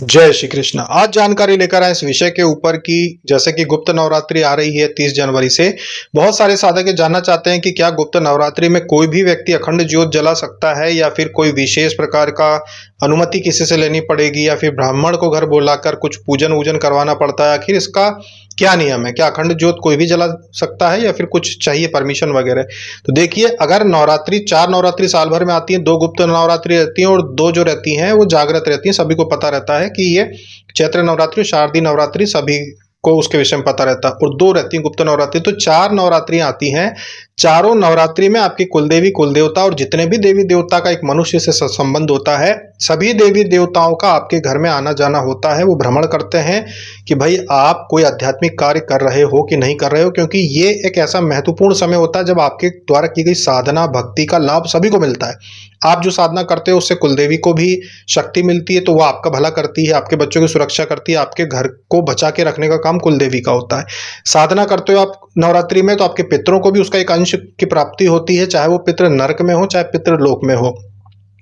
जय श्री कृष्ण। आज जानकारी लेकर आए इस विषय के ऊपर कि जैसे कि गुप्त नवरात्रि आ रही है 30 जनवरी से। बहुत सारे साधक ये जानना चाहते हैं कि क्या गुप्त नवरात्रि में कोई भी व्यक्ति अखंड ज्योत जला सकता है या फिर कोई विशेष प्रकार का अनुमति किसी से लेनी पड़ेगी या फिर ब्राह्मण को घर बुलाकर कुछ पूजन वूजन करवाना पड़ता है। आखिर इसका क्या नियम है, क्या अखंड ज्योत कोई भी जला सकता है या फिर कुछ चाहिए परमिशन वगैरह। तो देखिए, अगर नवरात्रि 4 नवरात्रि साल भर में आती है, 2 गुप्त नवरात्रि रहती हैं और 2 जो रहती हैं वो जागृत रहती हैं। सभी को पता रहता है कि ये चैत्र नवरात्रि, शारदीय नवरात्रि सभी को उसके विषय में पता रहता है। और 2 रहती हैं गुप्त नवरात्रि। तो 4 नवरात्रियां आती हैं। चारों नवरात्रि में आपकी कुलदेवी, कुलदेवता और जितने भी देवी देवता का एक मनुष्य से संबंध होता है, सभी देवी देवताओं का आपके घर में आना जाना होता है। वो भ्रमण करते हैं कि भाई आप कोई आध्यात्मिक कार्य कर रहे हो कि नहीं कर रहे हो, क्योंकि ये एक ऐसा महत्वपूर्ण समय होता है जब आपके द्वारा की गई साधना भक्ति का लाभ सभी को मिलता है। आप जो साधना करते हो उससे कुलदेवी को भी शक्ति मिलती है, तो वह आपका भला करती है, आपके बच्चों की सुरक्षा करती है। आपके घर को बचा के रखने का काम कुलदेवी का होता है। साधना करते हो आप नवरात्रि में, तो आपके पितरों को भी उसका एक अंश की प्राप्ति होती है, चाहे वो पितृ नरक में हो चाहे पितृ लोक में हो,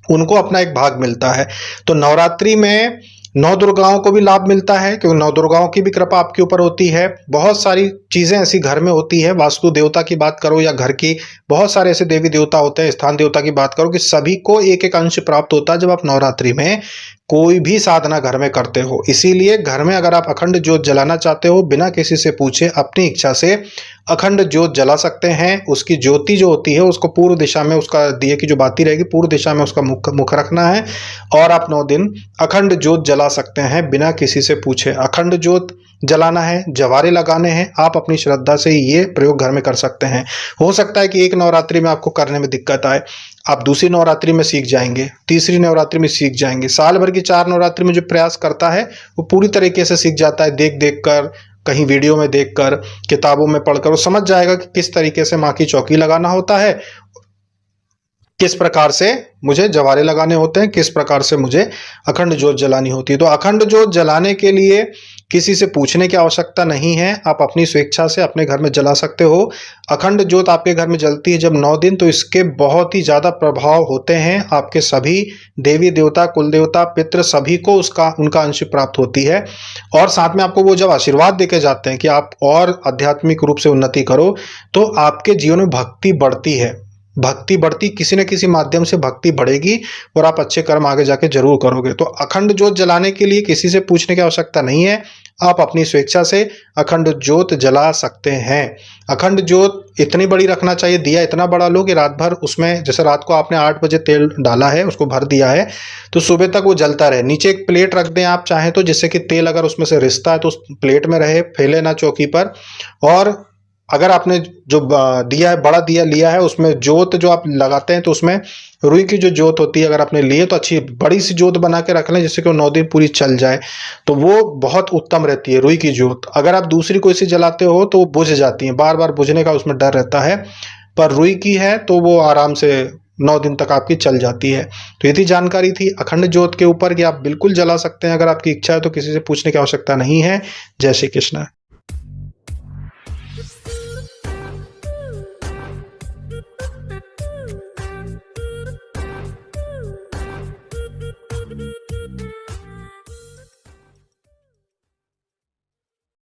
उनको अपना एक भाग मिलता है। तो नवरात्रि में 9 दुर्गाओं को भी लाभ मिलता है, क्योंकि 9 दुर्गाओं की भी कृपा आपके ऊपर होती है। बहुत सारी चीजें ऐसी घर में होती है, वास्तु देवता की बात करो या घर की बहुत सारे ऐसे देवी देवता होते हैं, स्थान देवता की बात करो, कि सभी को एक एक अंश प्राप्त होता है जब आप नवरात्रि में कोई भी साधना घर में करते हो। इसीलिए घर में अगर आप अखंड ज्योत जलाना चाहते हो, बिना किसी से पूछे अपनी इच्छा से अखंड ज्योत जला सकते हैं। उसकी ज्योति जो होती है उसको पूर्व दिशा में, उसका दिए की जो बाती रहेगी पूर्व दिशा में उसका मुख रखना है और आप 9 दिन अखंड ज्योत जला सकते हैं बिना किसी से पूछे। अखंड ज्योत जलाना है, जवारे लगाने हैं, आप अपनी श्रद्धा से ये प्रयोग घर में कर सकते हैं। हो सकता है कि एक नवरात्रि में आपको करने में दिक्कत आए, आप दूसरी नवरात्रि में सीख जाएंगे, तीसरी नवरात्रि में सीख जाएंगे। साल भर की 4 नवरात्रि में जो प्रयास करता है वो पूरी तरीके से सीख जाता है। देख देख कर, कहीं वीडियो में देखकर, किताबों में पढ़कर वो समझ जाएगा कि किस तरीके से माँ की चौकी लगाना होता है, किस प्रकार से मुझे जवारे लगाने होते हैं, किस प्रकार से मुझे अखंड ज्योत जलानी होती है। तो अखंड ज्योत जलाने के लिए किसी से पूछने की आवश्यकता नहीं है, आप अपनी स्वेच्छा से अपने घर में जला सकते हो। अखंड ज्योत आपके घर में जलती है जब 9 दिन, तो इसके बहुत ही ज़्यादा प्रभाव होते हैं। आपके सभी देवी देवता, कुल देवता, पितृ सभी को उनका अंश प्राप्त होती है। और साथ में आपको वो जब आशीर्वाद देके जाते हैं कि आप और आध्यात्मिक रूप से उन्नति करो, तो आपके जीवन में भक्ति बढ़ती है। भक्ति बढ़ती, किसी न किसी माध्यम से भक्ति बढ़ेगी और आप अच्छे कर्म आगे जाके जरूर करोगे। तो अखंड ज्योत जलाने के लिए किसी से पूछने की आवश्यकता नहीं है, आप अपनी स्वेच्छा से अखंड ज्योत जला सकते हैं। अखंड ज्योत इतनी बड़ी रखना चाहिए, दिया इतना बड़ा लो कि रात भर उसमें, जैसे रात को आपने 8 बजे तेल डाला है, उसको भर दिया है, तो सुबह तक वो जलता रहे। नीचे एक प्लेट रख दें आप चाहें तो, जिससे कि तेल अगर उसमें से रिसता है तो उस प्लेट में रहे, फैले ना चौकी पर। और अगर आपने जो दिया है, बड़ा दिया लिया है, उसमें जोत जो आप लगाते हैं तो उसमें रुई की जो जोत होती है अगर आपने लिए तो अच्छी बड़ी सी जोत बना के रख लें, जिससे कि वो 9 दिन पूरी चल जाए, तो वो बहुत उत्तम रहती है रुई की जोत। अगर आप दूसरी कोई सी जलाते हो तो वो बुझ जाती है, बार बार बुझने का उसमें डर रहता है। पर रुई की है तो वो आराम से 9 दिन तक आपकी चल जाती है। तो यही जानकारी थी अखंड ज्योत के ऊपर कि आप बिल्कुल जला सकते हैं, अगर आपकी इच्छा है तो किसी से पूछने की आवश्यकता नहीं है। जय श्री कृष्ण।